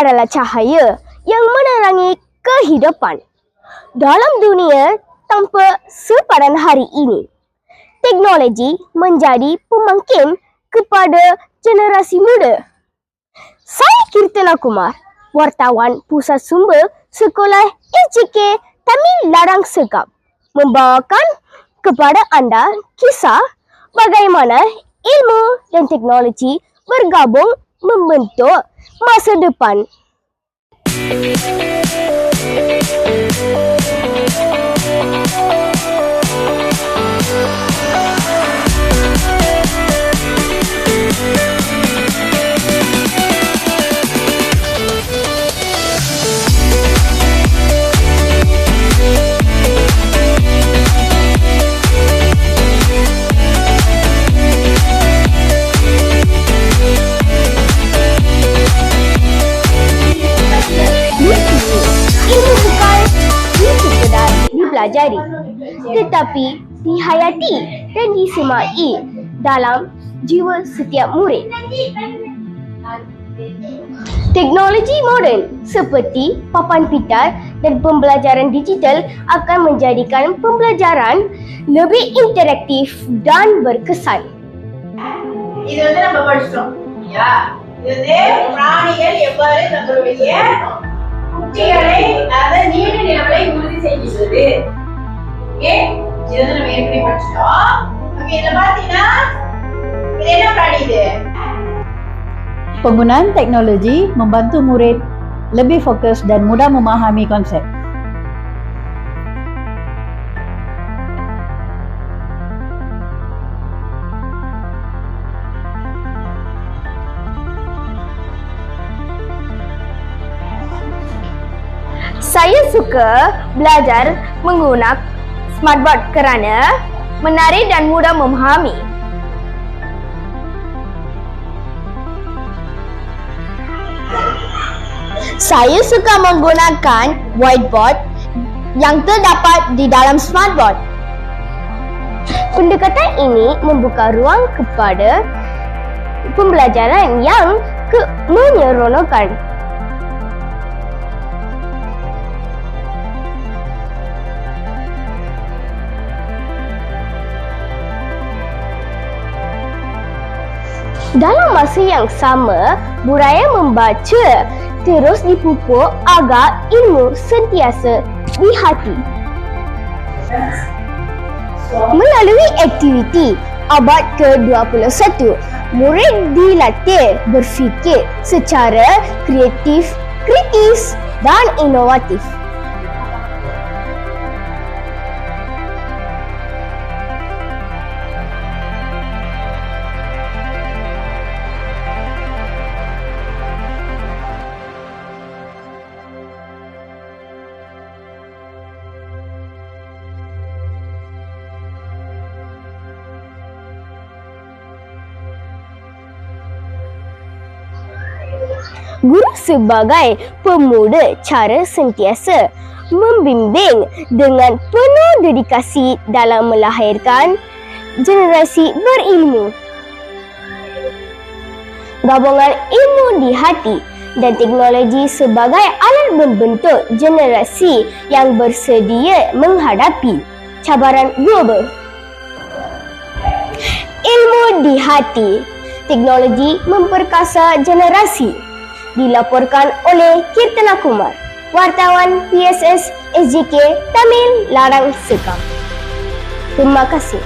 adalah cahaya yang menerangi kehidupan. Dalam dunia tanpa sepadan hari ini, teknologi menjadi pemangkin kepada generasi muda. Saya Kirtana Kumar, wartawan Pusat Sumber Sekolah SJK Tamil Larang Sekap, membawakan kepada anda kisah bagaimana ilmu dan teknologi bergabung membentuk masa depan. Dipelajari, tetapi dihayati dan disemai dalam jiwa setiap murid. Teknologi moden seperti papan pintar dan pembelajaran digital akan menjadikan pembelajaran lebih interaktif dan berkesan. இது நம்ம படிச்சோம் இல்லையா? இது பிராணிகள் எவ்வாறு தங்களுடைய குட்டிகளை நீண்ட நிலவலை உறுதி செய்கிறது. ஓகே, இது நம்ம ஏற்கனவே படிச்சோம். ஓகே, இத பாத்தீங்கன்னா இது என்ன பிராணி இது? Penggunaan teknologi membantu murid lebih fokus dan mudah memahami konsep. Saya suka belajar menggunakan smartboard kerana menarik dan mudah memahami. Saya suka menggunakan whiteboard yang terdapat di dalam smartboard. Pendekatan ini membuka ruang kepada pembelajaran yang menyeronokkan. Dalam masa yang sama, budaya membaca terus dipupuk agar ilmu sentiasa di hati. Melalui aktiviti abad ke-21, murid dilatih berfikir secara kreatif, kritis dan inovatif. Guru sebagai pemuda cara sentiasa membimbing dengan penuh dedikasi dalam melahirkan generasi berilmu. Gabungan ilmu di hati dan teknologi sebagai alat membentuk generasi yang bersedia menghadapi cabaran global. Ilmu di hati, teknologi memperkasa generasi. Dilaporkan oleh Kirtana Kumar, wartawan PSS SJK Tamil Larang Sekam. Terima kasih.